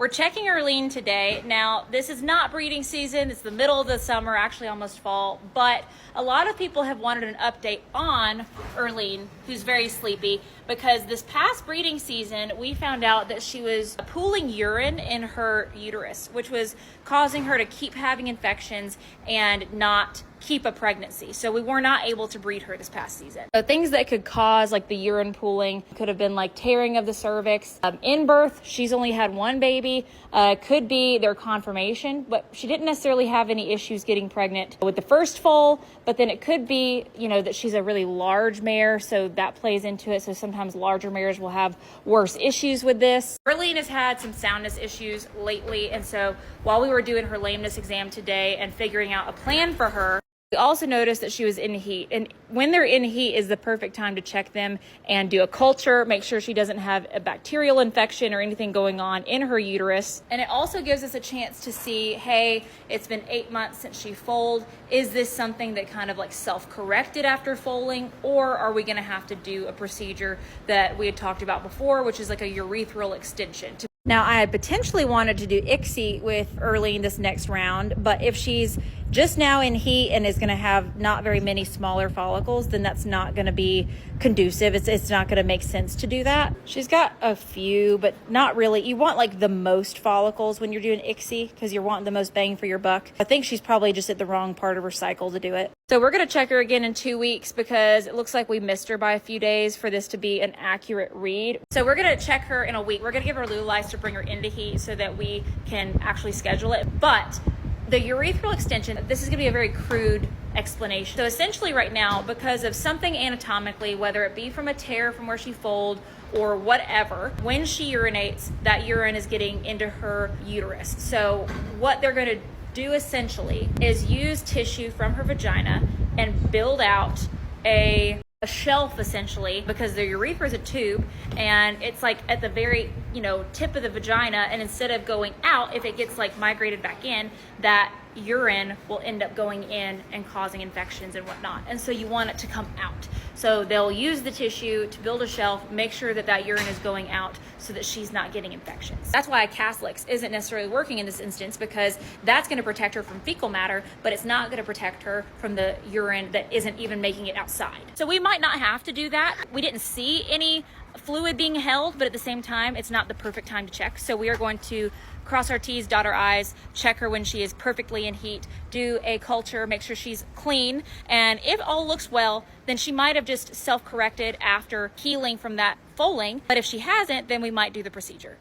We're checking Erlene today. Now, this is not breeding season. It's the middle of the summer, actually almost fall, but a lot of people have wanted an update on Erlene, who's very sleepy, because this past breeding season, we found out that she was pooling urine in her uterus, which was causing her to keep having infections and not keep a pregnancy. So we were not able to breed her this past season. So things that could cause like the urine pooling could have been like tearing of the cervix. In birth, she's only had one baby. Could be their conformation, but she didn't necessarily have any issues getting pregnant with the first foal, but then it could be, that she's a really large mare, so that plays into it. So sometimes larger mares will have worse issues with this. Erlene has had some soundness issues lately, and so while we were doing her lameness exam today and figuring out a plan for her, we also noticed that she was in heat, and when they're in heat is the perfect time to check them and do a culture, make sure she doesn't have a bacterial infection or anything going on in her uterus. And it also gives us a chance to see, hey, it's been 8 months since she foaled. Is this something that kind of like self-corrected after foaling, or are we gonna have to do a procedure that we had talked about before, which is like a urethral extension? Now, I had potentially wanted to do ICSI with Erlene this next round, but if she's just now in heat and is going to have not very many smaller follicles, then that's not going to be conducive. It's not going to make sense to do that. She's got a few, but not really. You want like the most follicles when you're doing ICSI because you're wanting the most bang for your buck. I think she's probably just at the wrong part of her cycle to do it. So we're going to check her again in 2 weeks because it looks like we missed her by a few days for this to be an accurate read. So we're going to check her in a week. We're going to give her Lulice to bring her into heat so that we can actually schedule it. But the urethral extension, this is going to be a very crude explanation. So essentially right now, because of something anatomically, whether it be from a tear from where she foaled or whatever, when she urinates, that urine is getting into her uterus. So what they're going to do essentially is use tissue from her vagina and build out a shelf essentially, because the urethra is a tube and it's like at the very tip of the vagina, and instead of going out, if it gets like migrated back in, that urine will end up going in and causing infections and whatnot, and so you want it to come out. So they'll use the tissue to build a shelf, make sure that that urine is going out so that she's not getting infections. That's why a Caslix isn't necessarily working in this instance, because that's going to protect her from fecal matter, but it's not going to protect her from the urine that isn't even making it outside. So we might not have to do that. We didn't see any fluid being held, but at the same time, it's not the perfect time to check. So we are going to cross our T's, dot our I's, check her when she is perfectly in heat, do a culture, make sure she's clean, and if all looks well, then she might have just self-corrected after healing from that foaling, but if she hasn't, then we might do the procedure.